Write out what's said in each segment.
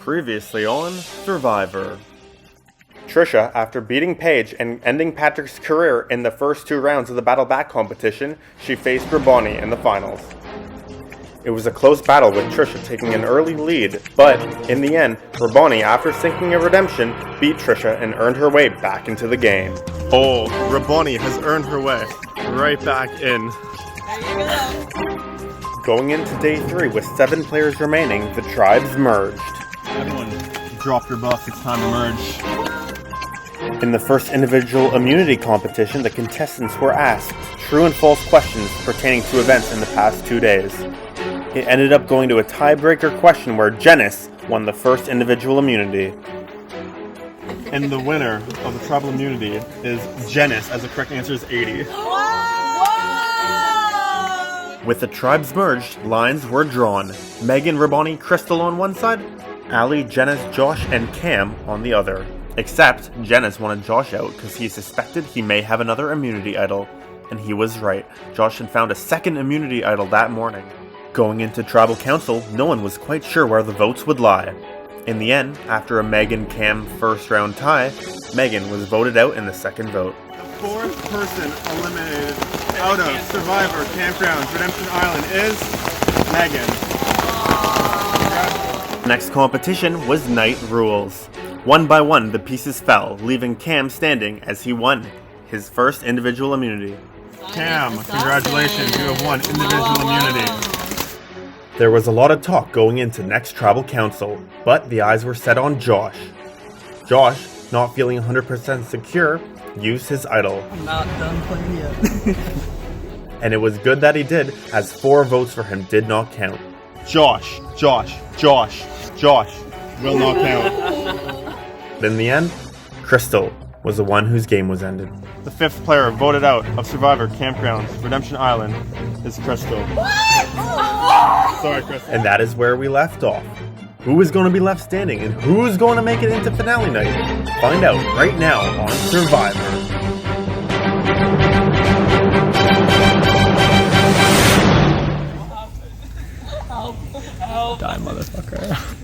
Previously on Survivor. Trisha, after beating Paige and ending Patrick's career in the first two rounds of the Battle Back competition, she faced Rabani in the finals. It was a close battle with Trisha taking an early lead, but in the end, Rabani, after sinking a redemption, beat Trisha and earned her way back into the game. Oh, Rabani has earned her way right back in. There you go. Going into day 3 with 7 players remaining, the tribes merged. Everyone drop your buff, it's time to merge. In the first individual immunity competition, the contestants were asked true and false questions pertaining to events in the past 2 days. It ended up going to a tiebreaker question where Janice won the first individual immunity. And the winner of the tribal immunity is Janice, as the correct answer is 80. With the tribes merged, lines were drawn. Megan, Rabani, Crystal on one side, Ali, Janice, Josh, and Cam on the other. Except, Janice wanted Josh out because he suspected he may have another immunity idol. And he was right. Josh had found a second immunity idol that morning. Going into Tribal Council, no one was quite sure where the votes would lie. In the end, after a Megan-Cam first round tie, Megan was voted out in the second vote. The fourth person eliminated out of Survivor Campgrounds Redemption Island is Megan. Next competition was Night Rules. One by one, the pieces fell, leaving Cam standing as he won his first individual immunity. Cam, congratulations, you have won individual immunity. There was a lot of talk going into next Tribal Council, but the eyes were set on Josh. Josh, not feeling 100% secure, used his idol. I'm not done playing yet. And it was good that he did, as 4 votes for him did not count. Josh will not count. But in the end, Crystal was the one whose game was ended. The 5th player voted out of Survivor Campgrounds Redemption Island is Crystal. Sorry, Crystal. And that is where we left off. Who is going to be left standing and who's going to make it into finale night? Find out right now on Survivor. Help. Die, motherfucker.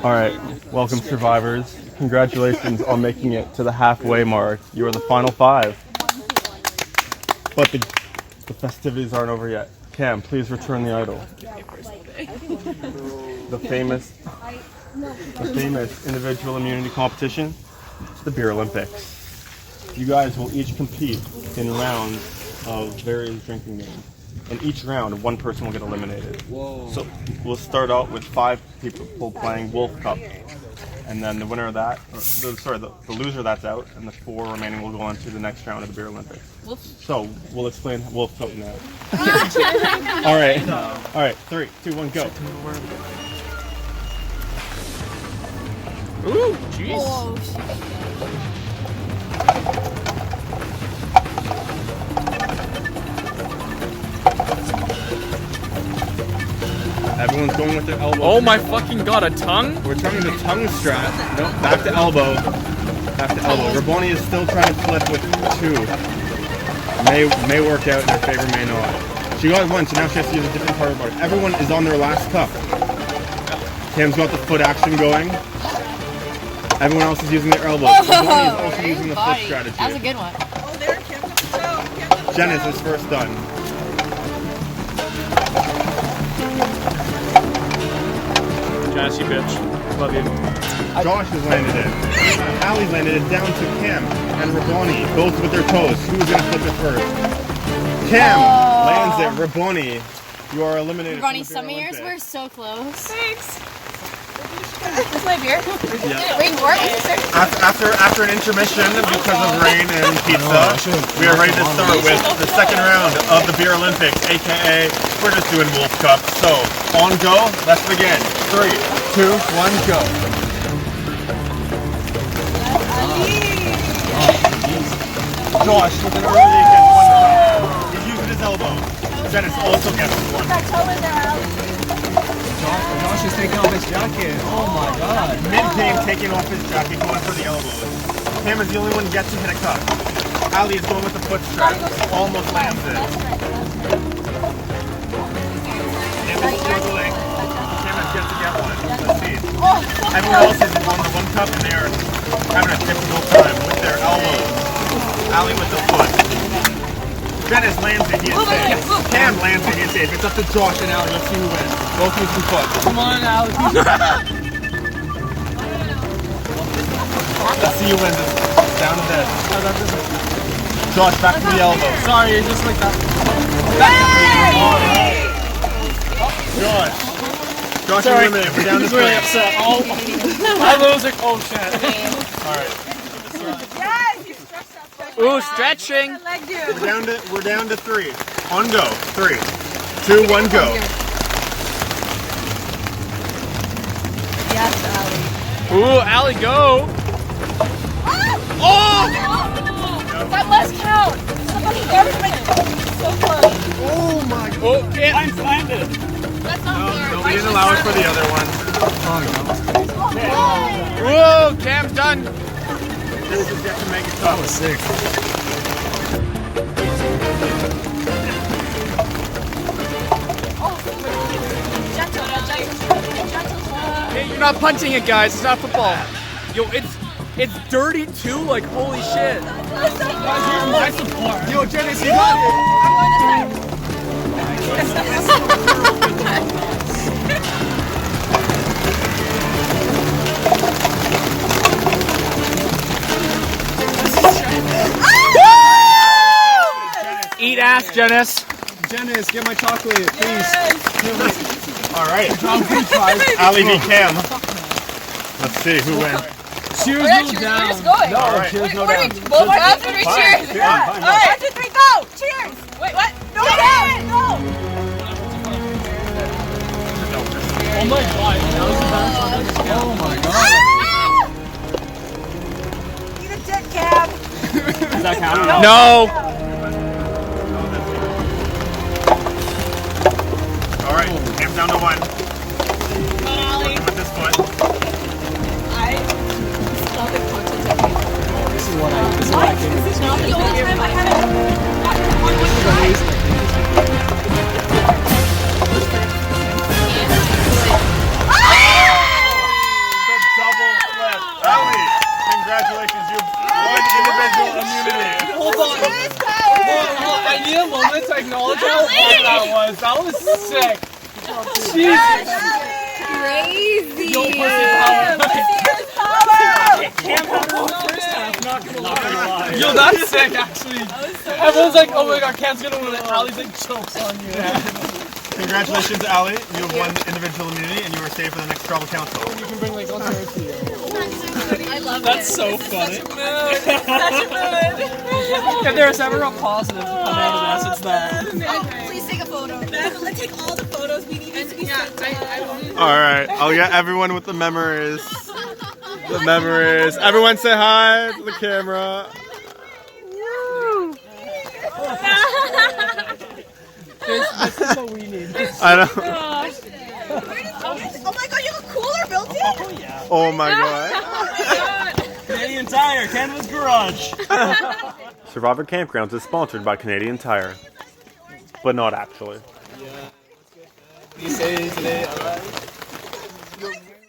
Alright, welcome Survivors. Congratulations on making it to the halfway mark. You are the final 5. But the festivities aren't over yet. Cam, please return the idol. The famous individual immunity competition, the Beer Olympics. You guys will each compete in rounds of various drinking games. In each round, one person will get eliminated. Whoa. So we'll start out with 5 people playing Wolf Cup. And then the winner of that, the loser that's out, and the 4 remaining will go on to the next round of the Beer Olympics. Wolf. So we'll explain Wolf Cup now. Alright, 3, 2, 1, go. Ooh, jeez. Oh, Everyone's going with their elbow. Oh my fucking god, a tongue? We're turning the tongue strap. No, back to elbow. Back to elbow. Rabani is still trying to flip with 2. May work out in her favor, may not. She got 1, so now she has to use a different part of the body. Everyone is on their last cup. Cam's got the foot action going. Everyone else is using their elbows. Rabani is also using the foot strategy. That was a good one. Oh, there, Kim. Janice is first done. Janice, you bitch. Love you. Josh has landed it. Allie landed it down to Cam and Raboni, both with their toes. Who's gonna flip it first? Cam lands it. Raboni, you are eliminated. Ronnie, some of yours were so close. Thanks. This is my beer. Did it rain more? After an intermission because of rain and pizza, we are ready to start with the second round of the Beer Olympics, aka we're just doing Wolf Cup. So, on go, let's begin. 3, 2, 1, go. Josh with an early gets one point. He's using his elbow. Dennis also gets one. Josh is taking off his jacket. Oh my god. Mid-game taking off his jacket, going for the elbows. Cam is the only one yet to hit a cup. Ali is going with the foot strap. Almost lands it. Cam is struggling. Cam has yet to get one. Let's see. Everyone else has won the one cup and they are having a difficult time with their elbows. Ali with the foot. Dennis lands it, he is safe. Cam lands it, he is safe. It's up to Josh and Ali. Let's see who wins. Both using foot. Come on, Alex. Let's see who wins this. Down to this. Josh, back to the elbow. Sorry, just like that. Josh. Josh eliminated. We're down to 3. Really upset. Oh, I was like, oh shit. Alright. Ooh, stretching. We're down to 3. On go. 3, 2, 1, go. Yes, Ali. Ooh, Allie, go. Oh! That must count. Somebody garbage my so close. Oh my god. Oh, I'm blinded. That's not fair. No, we didn't allow it for the other one. Whoa, Cam's done. This is yet to make it tough. That was sick. Hey, you're not punching it, guys. It's not football. Yo, it's dirty too. Like, holy shit. My support. Yo, Dennis, you got it. Eat ass, Janice. Janice, get my chocolate, please. Alright. Ali v. Cam. Let's see who wins. Cheers, We're no cheers, down. we're just going. Alright. Cheers, no Wait, down. both rounds when we cheers. Fine, Yeah. fine, All right, 1, 2, 3, go. Cheers. Wait, what? No, down. No. Oh my god, that was the best one. Oh my god. Eat a dick, Cam. Does that count? No. Alright, Cam's down to 1. Come on, Ali. With this foot. I love the content. This is what I can. This is not the only time I haven't gotten on one The double flip. Ali, congratulations, you've won individual immunity. Hold on. I need a moment to acknowledge how hard that was. That was sick. Jesus. Crazy. Yo, pussy power. Cam had the first half, not gonna lie. Yo, that's sick, actually. Everyone's like, oh my god, Cam's gonna win it. Ali's like, chokes on you. Congratulations, Ali. You have won individual immunity and you are safe for the next tribal council. You can bring like all sorts to you. I love That's it. so This is funny. Such a mood. Such a mood. If there's ever a positive to come out of this, it's that. Please take a photo. Let's take all the photos we need to be Alright, I'll get everyone with the memories. The memories. Everyone say hi to the camera. This is what we need. I know. Oh my god, you have a cooler built in? Oh yeah. Oh my god. Canadian Tire, Canada's Garage. Survivor Campgrounds is sponsored by Canadian Tire. But not actually. You say today,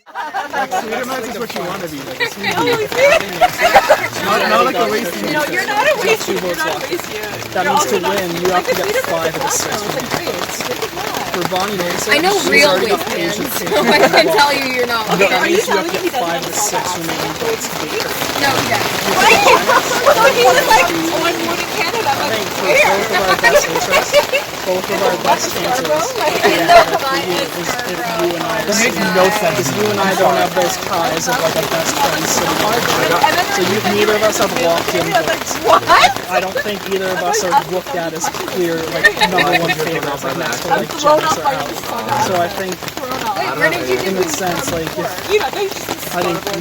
Sweeterman's is what you want to be. Like, not like a waste. No, you're not a waste. You're not a waste. That means to win, you have to get 5 of the 6. Bonnie knows it. I know She's real already got wastelands, Asian so food. I can tell you you're not Okay, weird. that means you have to get 5 of the 6 remaining votes to beat her. No, yeah. So he was like, oh, I'm going to Canada. I think for both of our best interests, both of our best chances if you and I That makes no sense. because you and I don't have those ties of like a best friend sitting together. So neither of us have walked in votes. What? I don't think either of us are looked at as clear, like number one favorites, like next to like Janice or Allie. So I think Wait, where did you in a sense, like I think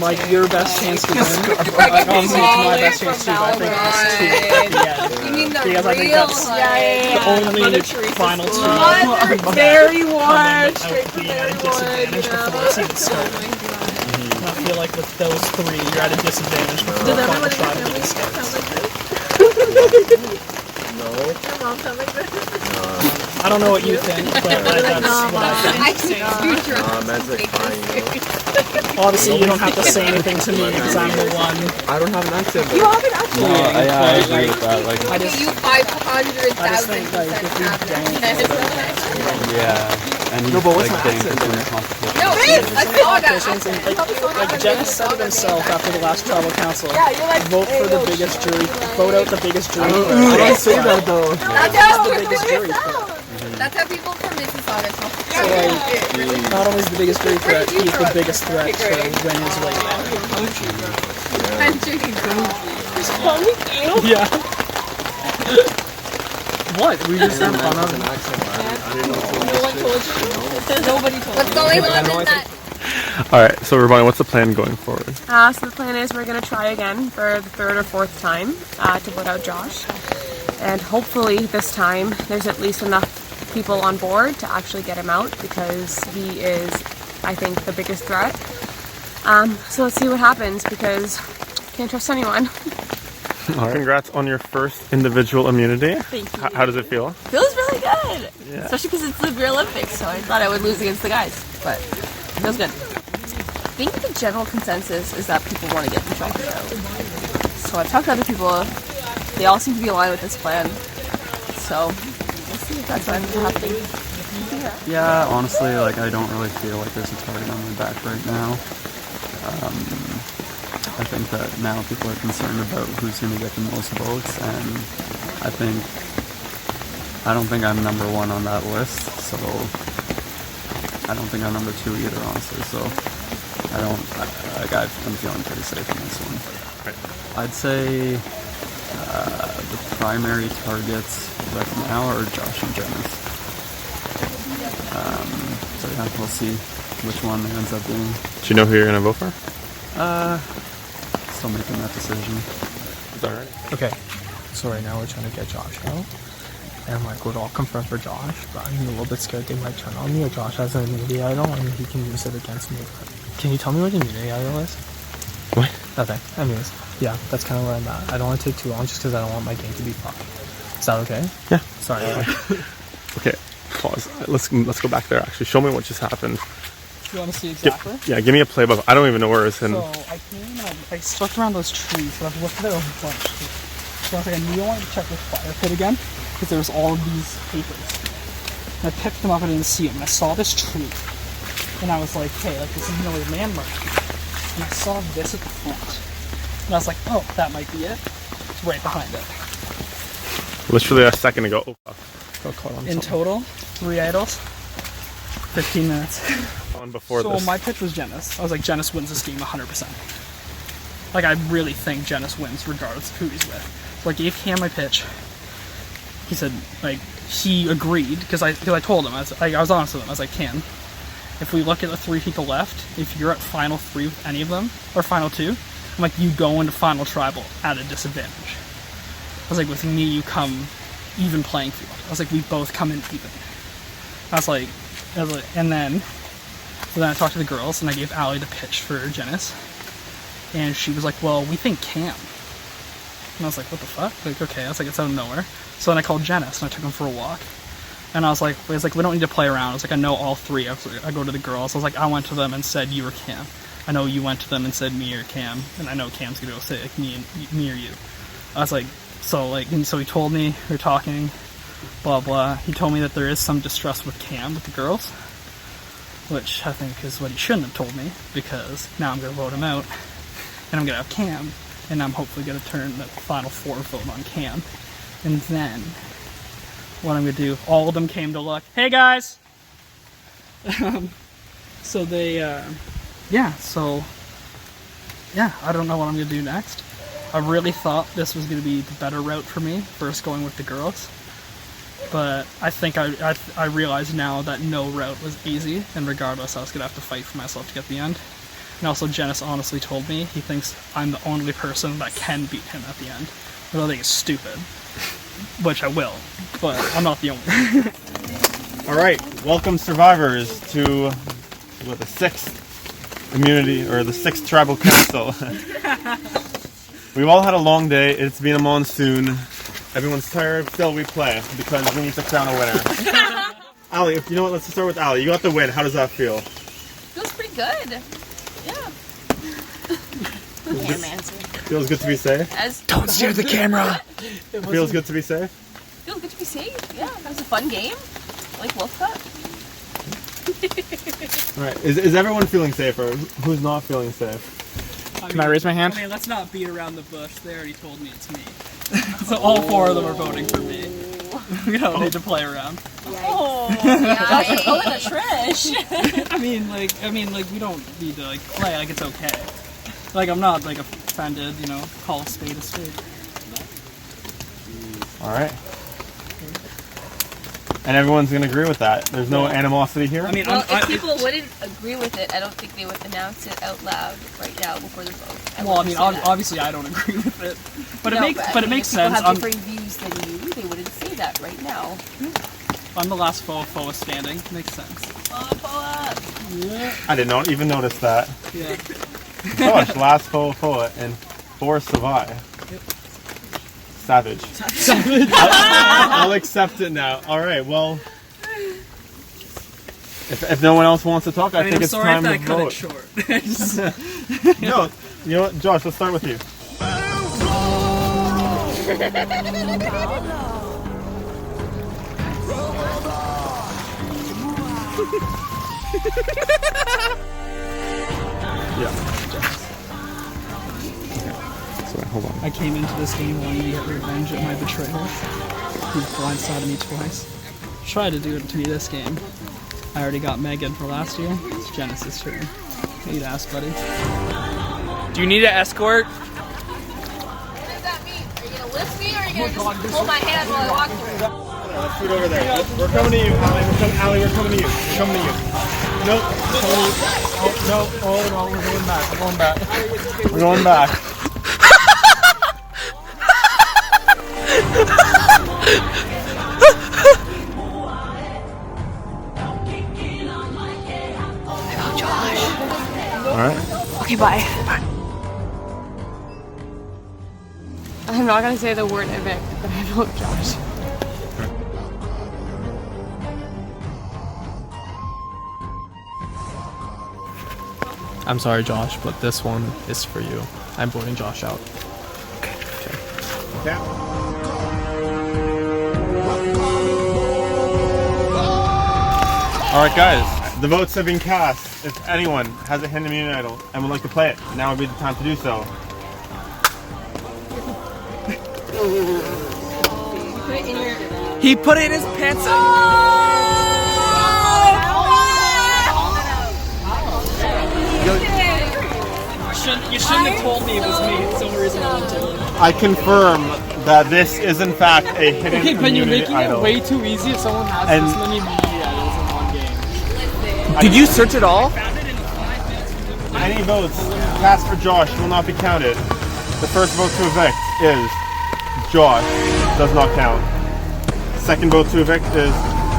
like your best chance to win, obviously it's my best chance too, but I think us two at the end. You mean the Because I think real that's one? the only final two. Very one. Out being at a disadvantage before it's even started. And I feel like with those 3, you're at a disadvantage before the final shot even starts. I don't know what you think, but that's what I think. Magic's fine. Obviously, you don't have to say anything to me because I'm the one. I don't have an answer. You have an answer. I agree with that. Like, I give you 500,000% I just think like if we don't. yeah, and you but what's like my getting answer into then? the competition. No, Politicians and like Jenna said it himself after the last tribal council. Vote for the biggest jury. Vote out the biggest jury. I don't say that though. That's how the biggest jury threat. That's how people from Mississauga talk. So like, not only is the biggest jury threat, he's the biggest threat to win his way back. Yeah. What? We just had fun of it. Nobody told What's going on in that? Alright, so Ravani, what's the plan going forward? So the plan is we're going to try again for the 3rd or 4th time to vote out Josh. And hopefully this time there's at least enough people on board to actually get him out because he is, I think, the biggest threat. So let's see what happens because can't trust anyone. All right. Congrats on your first individual immunity. Thank you. How does it feel? Feels really good. Yeah. Especially because it's the Beer Olympics, so I thought I would lose against the guys. But it feels good. I think the general consensus is that people want to get the trophy out. So I've talked to other people. They all seem to be aligned with this plan. So we'll see if that's what ends up happening. Yeah, honestly, like I don't really feel like there's a target on my back right now. I think that now people are concerned about who's going to get the most votes, and I don't think I'm number 1 on that list, so I don't think I'm number 2 either, honestly. So I'm feeling pretty safe in this one. I'd say the primary targets right now are Josh and Janice. So yeah, we'll see which one it ends up being. Do you know who you're going to vote for? Still making that decision. Is that right? Okay, so right now we're trying to get Josh out, and like we're all confirmed for Josh, but I'm a little bit scared they might turn on me or Josh has an immunity idol and he can use it against me. Can you tell me what immunity idol is? What? Okay, anyways, yeah, that's kind of where I'm at. I don't want to take too long just because I don't want my game to be fucked. Is that okay? Yeah. Sorry. Okay, pause. Let's go back there actually. Show me what just happened. You want to see exactly? Give me a play above. I don't even know where it's in. So I came and I stuck around those trees, so I've looked at it a bunch. So I was like, I knew I wanted to check this fire pit again, because there was all of these papers. And I picked them up and I didn't see them, and I saw this tree. And I was like, hey, like this is another landmark. And I saw this at the front. And I was like, oh, that might be it. It's right behind it. Literally a second ago. In total, 3 idols, 15 minutes. On before So this. my pitch was Janice. I was like, Janice wins this game 100%. Like, I really think Janice wins regardless of who he's with. So I gave Cam my pitch. He said, like, he agreed, because I told him, I was honest with him. I was like, Cam, if we look at the 3 people left, if you're at final 3 with any of them, or final 2, I'm like, you go into final tribal at a disadvantage. I was like, with me, you come even playing field. I was like, we both come in even. I was like, and then I talked to the girls, and I gave Allie the pitch for Janice. And she was like, well, we think Cam. And I was like, what the fuck? Like, okay. I was like, it's out of nowhere. So then I called Janice, and I took him for a walk. And I was like, we don't need to play around. I was like, I know all 3. I go to the girls. I was like, I went to them and said you or Cam. I know you went to them and said me or Cam. And I know Cam's going to go say like, me or you. I was like, so he told me, we were talking. blah blah. He told me that there is some distrust with Cam, with the girls, which I think is what he shouldn't have told me, because now I'm going to vote him out, and I'm going to have Cam, and I'm hopefully going to turn the final 4 vote on Cam. And then, what I'm going to do, all of them came to look. Hey guys! So they, yeah, I don't know what I'm going to do next. I really thought this was going to be the better route for me, first going with the girls. But I think I realize now that no route was easy, and regardless I was going to have to fight for myself to get the end. And also Janice honestly told me he thinks I'm the only person that can beat him at the end. Which I think is stupid. Which I will, but I'm not the only one. Alright, welcome survivors to the 6th immunity, or the 6th tribal council. We've all had a long day, it's been a monsoon. Everyone's tired, still we play, because we need to crown a winner. Ali, you know what, let's start with Ali. You got the win, how does that feel? Feels pretty good. Yeah. Can't answer. Feels good to be safe? Don't stare at the camera! Feels good to be safe? Feels good to be safe. Yeah, it was a fun game. Like Wolf Cup. Alright, is everyone feeling safe, or who's not feeling safe? Can I raise my hand? I mean, let's not beat around the bush. They already told me it's me. So all 4 of them are voting for me. We don't need to play around. Oh, yeah. Oh, the trash. I mean, like we don't need to play. Like, it's okay. Like, I'm not offended. You know, call a spade a spade. All right. And everyone's gonna agree with that. There's no animosity here. I mean, well, if people wouldn't agree with it, I don't think they would announce it out loud right now before the vote. Obviously, I don't agree with it, but no, it makes sense. If people have different views than you, they wouldn't say that right now. I'm the last Foa standing. Makes sense. Foa. Yeah. I did not even notice that. Yeah. Gosh, last Foa and 4 survive. Yep. Savage. Savage. I'll accept it now. All right. Well, if no one else wants to talk, I think it's time to vote. Short. No, you know what, Josh? Let's start with you. Yeah. So hold on. I came into this game wanting to get revenge at my betrayal. He blindsided me twice. Try to do it to me this game. I already got Megan for last year. It's Genesis' turn. Need to ask, buddy. Do you need an escort? What does that mean? Are you gonna lift me or are you gonna just hold my hand while I walk through? Let's do it over there. We're coming to you, Ali. We're coming to you. We're coming to you. Nope. No. Oh, no. We're going back. We're going back. We're going back. Alright. Okay, bye. I'm not gonna say the word evict, but I vote Josh. I'm sorry, Josh, but this one is for you. I'm voting Josh out. Yeah. Alright guys, the votes have been cast. If anyone has a hand immunity idol and would like to play it, now would be the time to do so. He put it in his pants. You shouldn't have told me it was me. It's the only reason I went to. I confirm that this is in fact a hidden Okay, but you're immunity making idol. it way too easy if someone has And- this many immunity idols in one game. Did you search it all? Any votes cast for Josh will not be counted. The first vote to evict is Josh, does not count. Second vote to evict is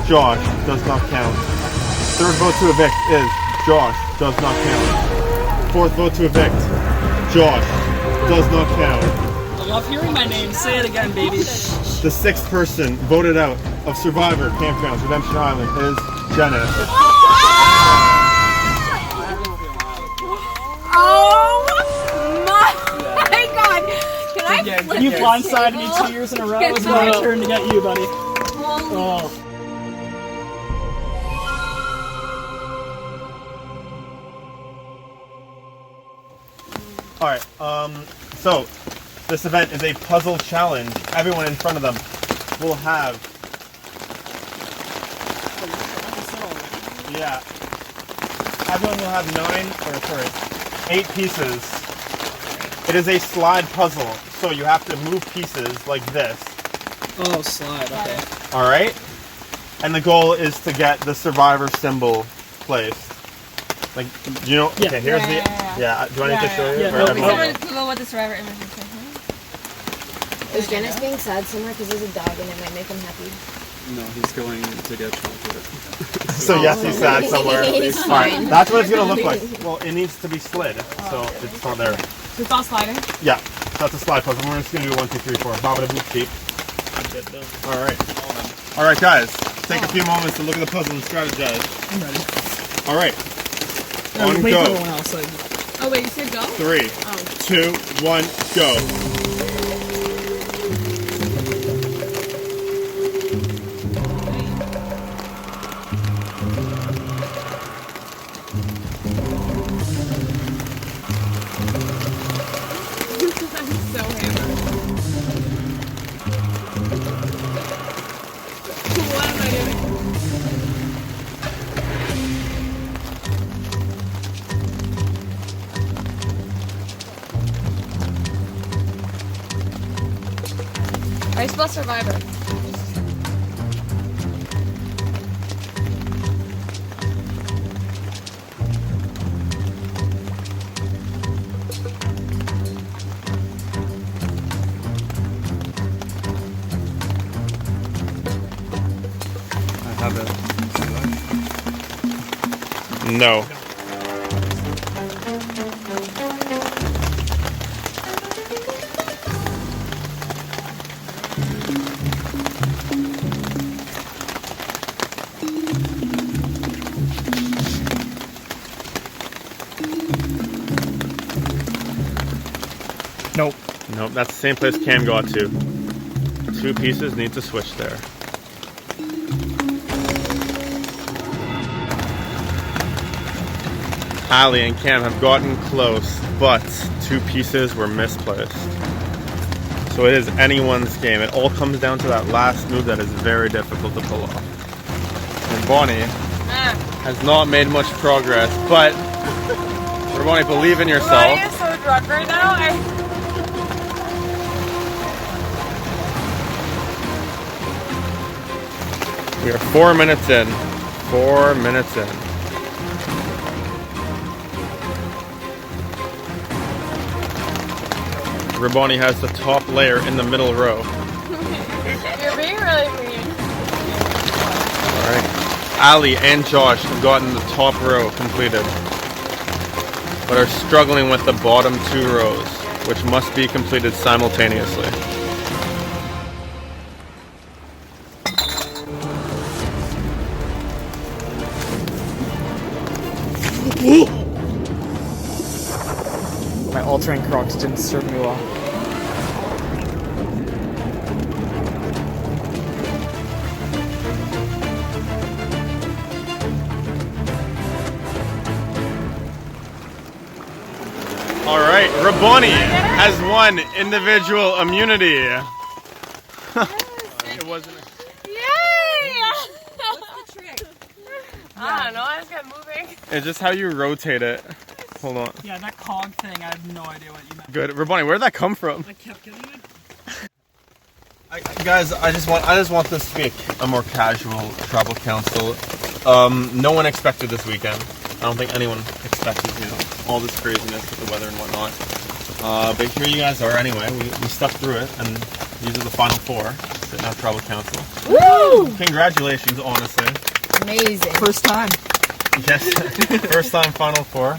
Josh, does not count. Third vote to evict is Josh, does not count. Fourth vote to evict, Josh, does not count. I love hearing my name. Say it again, baby. The 6th person voted out of Survivor Campgrounds Redemption Island is Janice. Oh my god! Can I flip You this blindsided me table? 2 years in a row. It's my turn to get you, buddy. Oh Oh. All right. So this event is a puzzle challenge. Everyone in front of them will have. Yeah. Everyone will have 8 pieces. It is a slide puzzle, so you have to move pieces like this. Oh, slide. Okay. All right. And the goal is to get the survivor symbol placed. Like, do you know? Yeah. Okay, here's Yeah. Do I need to show you? Yeah. Or No, everyone- Someone Google what the survivor image is. Is Janice being sad somewhere because there's a dog and it might make him happy? No, he's going to get chocolate. So yes, he's sad somewhere. He's All right, fine. that's what it's gonna look like. Well, it needs to be slid, so it's not there. So it's all sliding? Yeah, that's a slide puzzle. We're just gonna do 1, 2, 3, 4. Baba boop cheap. All right. All right, guys. Take a few moments to look at the puzzle and strategize. I'm ready. All right. No, On wait go. for everyone else. Like, Oh, wait, you said go? 3, Oh. 2, 1, go. I'm so hammered. What am I doing? How do you spell survivor? I have it. No. nope. Nope, that's the same place Cam got to. 2 pieces need to switch there. Ali and Cam have gotten close, but 2 pieces were misplaced. So it is anyone's game. It all comes down to that last move that is very difficult to pull off. And Bonnie has not made much progress, but Bonnie, believe in yourself. I am so drunk right now. We are 4 minutes in. 4 minutes in. Rabani has the top layer in the middle row. You're being really mean. Alright. Ali and Josh have gotten the top row completed, but are struggling with the bottom 2 rows, which must be completed simultaneously. My all-terrain Crocs didn't serve me well. Alright, Rabani has won individual immunity. It wasn't. Yay! What's the trick? I don't know, I just kept moving. It's just how you rotate it. Hold on. Yeah, that cog thing, I have no idea what you meant. Good. Rabani, where did that come from? I kept getting it. Guys, I just want this to be a more casual travel council. No one expected this weekend. I don't think anyone expected, all this craziness with the weather and whatnot. But here you guys are anyway. We stuck through it, and these are the final 4 sitting on travel council. Woo! Congratulations, honestly. Amazing. First time. Yes, first time final 4.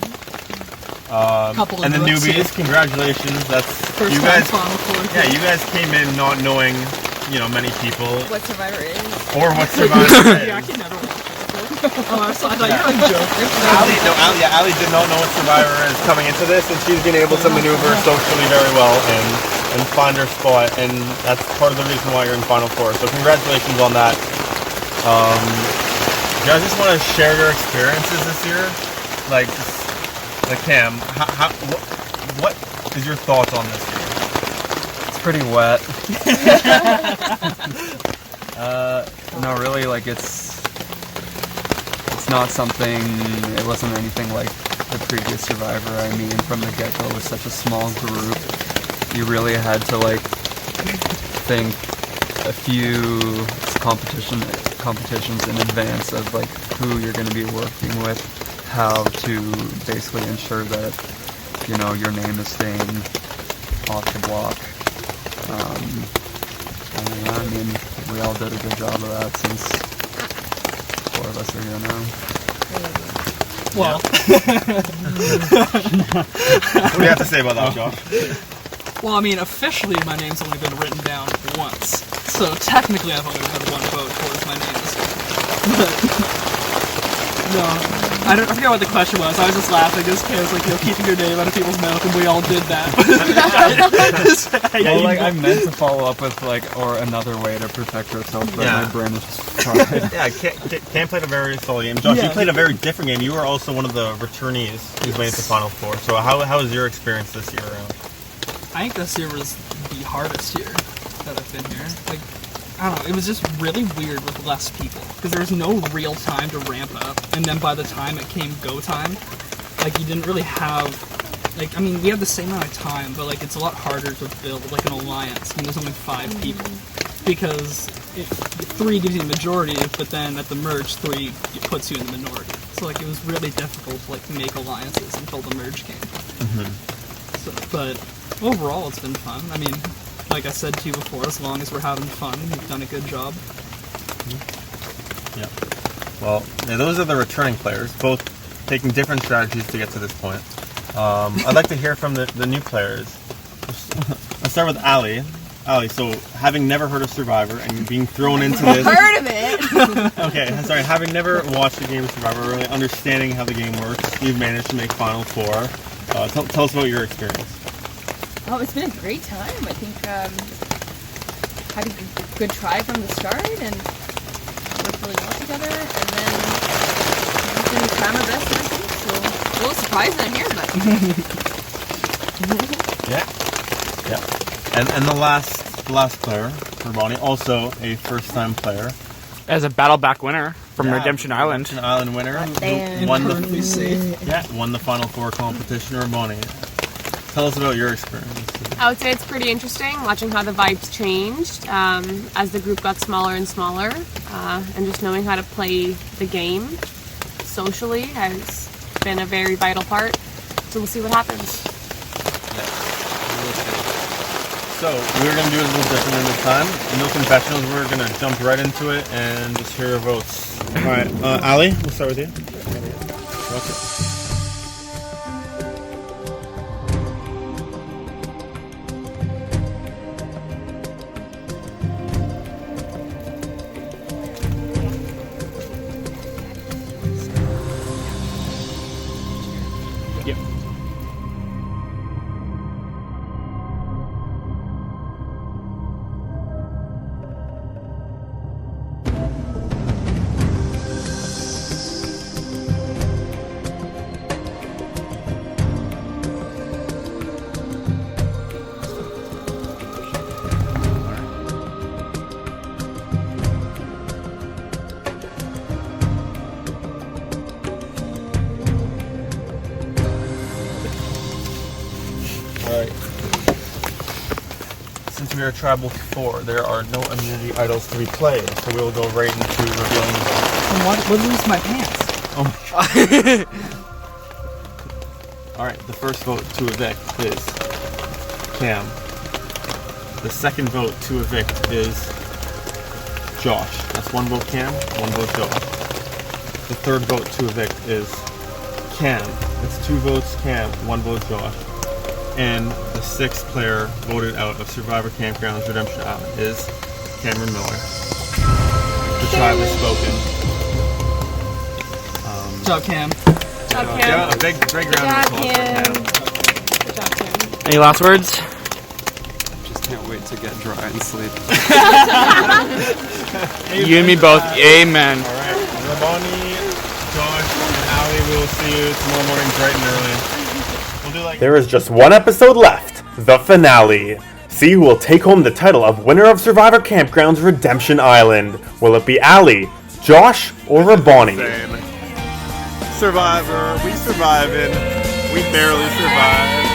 Couple of And the votes, newbies, congratulations. That's First you time guys. Final Four. Yeah, you guys came in not knowing, many people What survivor is? or what Survivor Yeah, I is. can never. Oh, I thought you were joking. Ali did not know what Survivor is coming into this, and she's been able to maneuver socially very well and find their spot, and that's part of the reason why you're in Final Four. So congratulations on that. Do you guys just want to share your experiences this year? Like Cam, what is your thoughts on this year? It's pretty wet. No, really, like it's not something. It wasn't anything like the previous Survivor. I mean, from the get-go, it was such a small group. You really had to like think a few competitions in advance of like who you're going to be working with, how to basically ensure that your name is staying off the block. And yeah, I mean, we all did a good job of that since 4 of us are here now. Well, What do you have to say about that, Josh? well, I mean, officially my name's only been written down once, so technically I've only had 1 vote towards my names. No, I forget what the question was. I was just laughing. This kid was like, keeping your name out of people's mouth, and we all did that. Well, like I meant to follow up with or another way to protect ourselves, but my brain is just fried. Yeah, Cam played a very solid game. Josh, you played a very different game. You were also one of the returnees who's made it to Final Four. So how was your experience this year around? I think this year was the hardest year that I've been here. Like, I don't know, it was just really weird with less people, because there was no real time to ramp up, and then by the time it came go time, like, you didn't really have, like, I mean, we had the same amount of time, but, like, it's a lot harder to build, like, an alliance when there's only 5 people, because 3 gives you the majority, but then at the merge, 3 puts you in the minority. So, like, it was really difficult to, like, make alliances until the merge came. So, but overall, it's been fun. I mean, like I said to you before, as long as we're having fun, we've done a good job. Yeah. Well, those are the returning players, both taking different strategies to get to this point. I'd like to hear from the new players. I'll start with Ali. Ali, so having never heard of Survivor and being thrown into this... Heard of it! Okay, sorry, having never watched a game of Survivor, really understanding how the game works, you've managed to make Final Four. Tell us about your experience. Oh, it's been a great time. I think had a good try from the start and worked really well together. And then I've been trying my best ever since. So a little surprised that I'm here, but Yeah. And the last player for Bonnie, also a first-time player. As a Battleback winner from Redemption Island. Redemption Island winner. damn. Won the Final Four competition, Bonnie. Tell us about your experience. I would say it's pretty interesting watching how the vibes changed as the group got smaller and smaller, and just knowing how to play the game socially has been a very vital part. So we'll see what happens. So we're going to do it a little different this time. No confessionals. We're going to jump right into it and just hear your votes. All right, Ali, we'll start with you. Okay. Alright. Since we are Tribal 4, there are no immunity idols to be played, so we will go right into revealing the votes. And what lose my pants? Oh my god. Alright, the first vote to evict is Cam. The second vote to evict is Josh. That's 1 vote Cam, 1 vote Josh. The third vote to evict is Cam. That's 2 votes Cam, 1 vote Josh. And the 6th player voted out of Survivor Campgrounds Redemption Island is Cameron Miller. The tribe has spoken. Good job, Cam. Good job, Cam. Yeah, a big round of applause for Cam. Good job, Cam. Any last words? Just to get dry and sleep. You and me both. Amen. All right, Rabani, Josh, and Ali, we will see you tomorrow morning bright and early. We'll do like... There is just one episode left, the finale. See who will take home the title of winner of Survivor Campgrounds Redemption Island. Will it be Ali, Josh, or Rabani? Survivor, we surviving. We barely survived.